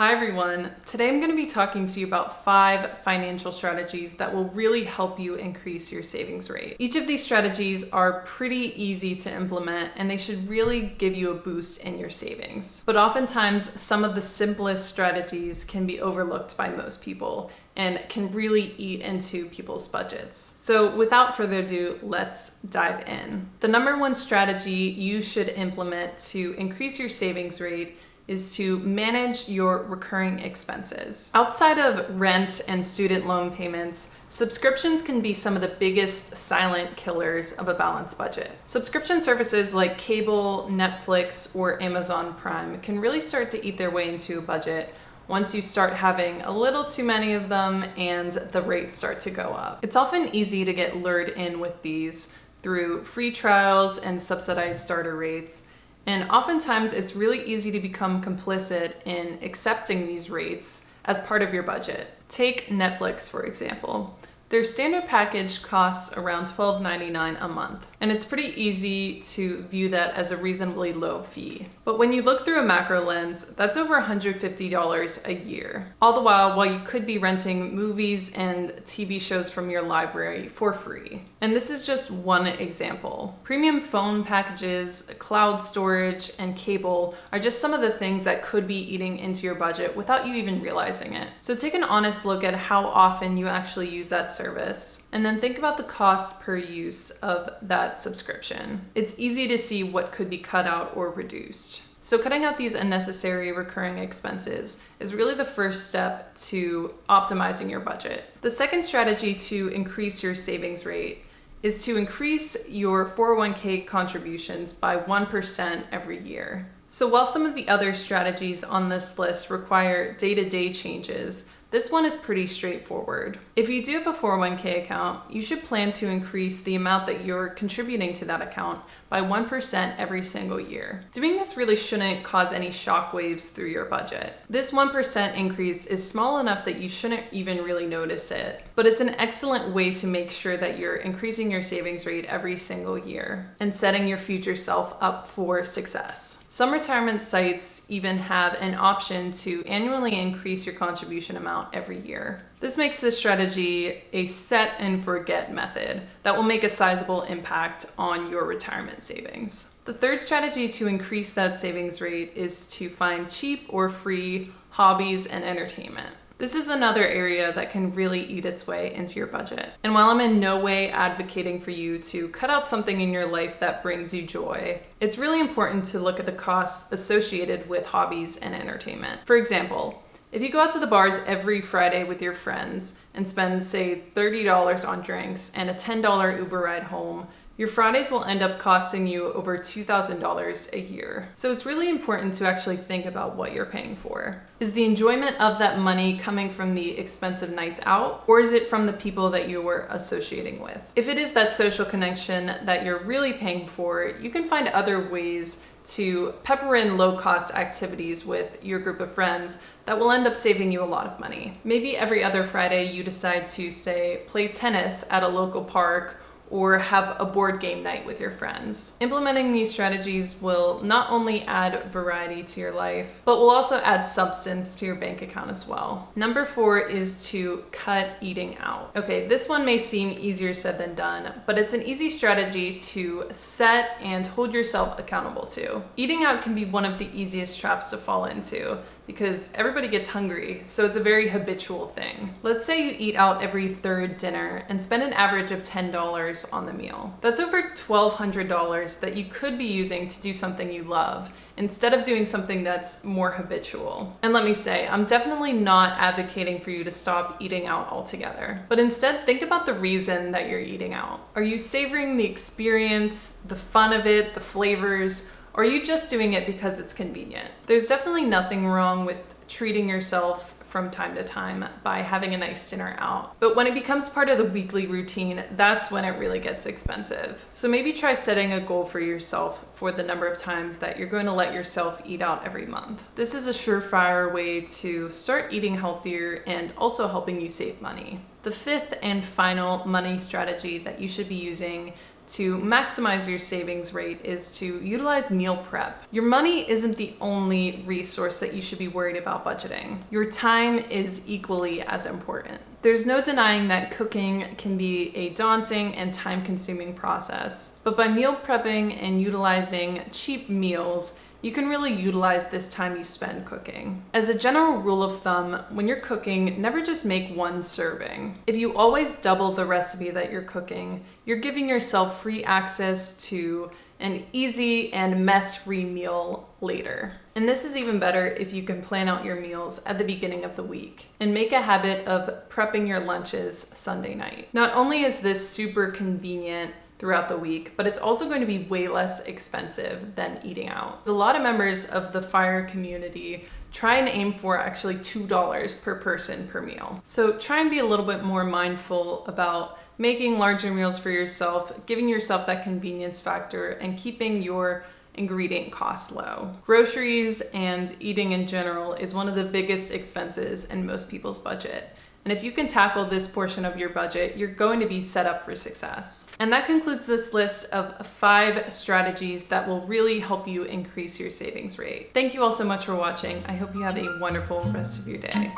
Hi everyone. Today I'm going to be talking to you about 5 financial strategies that will really help you increase your savings rate. Each of these strategies are pretty easy to implement and they should really give you a boost in your savings. But oftentimes some of the simplest strategies can be overlooked by most people and can really eat into people's budgets. So without further ado, let's dive in. The number one strategy you should implement to increase your savings rate is to manage your recurring expenses. Outside of rent and student loan payments, subscriptions can be some of the biggest silent killers of a balanced budget. Subscription services like cable, Netflix, or Amazon Prime can really start to eat their way into a budget once you start having a little too many of them and the rates start to go up. It's often easy to get lured in with these through free trials and subsidized starter rates. And oftentimes it's really easy to become complicit in accepting these rates as part of your budget. Take Netflix, for example. Their standard package costs around $12.99 a month, and it's pretty easy to view that as a reasonably low fee. But when you look through a macro lens, that's over $150 a year. All the while you could be renting movies and TV shows from your library for free. And this is just one example. Premium phone packages, cloud storage, and cable are just some of the things that could be eating into your budget without you even realizing it. So take an honest look at how often you actually use that service, and then think about the cost per use of that subscription. It's easy to see what could be cut out or reduced. So cutting out these unnecessary recurring expenses is really the first step to optimizing your budget. The second strategy to increase your savings rate is to increase your 401k contributions by 1% every year. So while some of the other strategies on this list require day-to-day changes, this one is pretty straightforward. If you do have a 401k account, you should plan to increase the amount that you're contributing to that account by 1% every single year. Doing this really shouldn't cause any shockwaves through your budget. This 1% increase is small enough that you shouldn't even really notice it, but it's an excellent way to make sure that you're increasing your savings rate every single year and setting your future self up for success. Some retirement sites even have an option to annually increase your contribution amount every year. This makes this strategy a set and forget method that will make a sizable impact on your retirement savings. The third strategy to increase that savings rate is to find cheap or free hobbies and entertainment. This is another area that can really eat its way into your budget. And while I'm in no way advocating for you to cut out something in your life that brings you joy, it's really important to look at the costs associated with hobbies and entertainment. For example, if you go out to the bars every Friday with your friends and spend, say, $30 on drinks and a $10 Uber ride home, your Fridays will end up costing you over $2,000 a year. So it's really important to actually think about what you're paying for. Is the enjoyment of that money coming from the expensive nights out, or is it from the people that you were associating with? If it is that social connection that you're really paying for, you can find other ways to pepper in low-cost activities with your group of friends that will end up saving you a lot of money. Maybe every other Friday you decide to, say, play tennis at a local park or have a board game night with your friends. Implementing these strategies will not only add variety to your life, but will also add substance to your bank account as well. Number 4 is to cut eating out. Okay, this one may seem easier said than done, but it's an easy strategy to set and hold yourself accountable to. Eating out can be one of the easiest traps to fall into because everybody gets hungry, so it's a very habitual thing. Let's say you eat out every third dinner and spend an average of $10 on the meal. That's over $1,200 that you could be using to do something you love instead of doing something that's more habitual. And let me say, I'm definitely not advocating for you to stop eating out altogether, but instead think about the reason that you're eating out. Are you savoring the experience, the fun of it, the flavors? Or are you just doing it because it's convenient? There's definitely nothing wrong with treating yourself from time to time by having a nice dinner out. But when it becomes part of the weekly routine, that's when it really gets expensive. So maybe try setting a goal for yourself for the number of times that you're going to let yourself eat out every month. This is a surefire way to start eating healthier and also helping you save money. The fifth and final money strategy that you should be using to maximize your savings rate is to utilize meal prep. Your money isn't the only resource that you should be worried about budgeting. Your time is equally as important. There's no denying that cooking can be a daunting and time-consuming process, but by meal prepping and utilizing cheap meals, you can really utilize this time you spend cooking. As a general rule of thumb, when you're cooking, never just make one serving. If you always double the recipe that you're cooking, you're giving yourself free access to an easy and mess-free meal later. And this is even better if you can plan out your meals at the beginning of the week and make a habit of prepping your lunches Sunday night. Not only is this super convenient throughout the week, but it's also going to be way less expensive than eating out. A lot of members of the F.I.R.E community try and aim for actually $2 per person per meal. So try and be a little bit more mindful about making larger meals for yourself, giving yourself that convenience factor, and keeping your ingredient costs low. Groceries and eating in general is one of the biggest expenses in most people's budget. And if you can tackle this portion of your budget, you're going to be set up for success. And that concludes this list of 5 strategies that will really help you increase your savings rate. Thank you all so much for watching. I hope you have a wonderful rest of your day.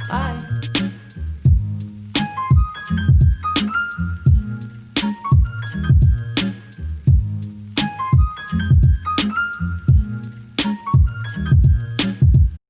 Bye.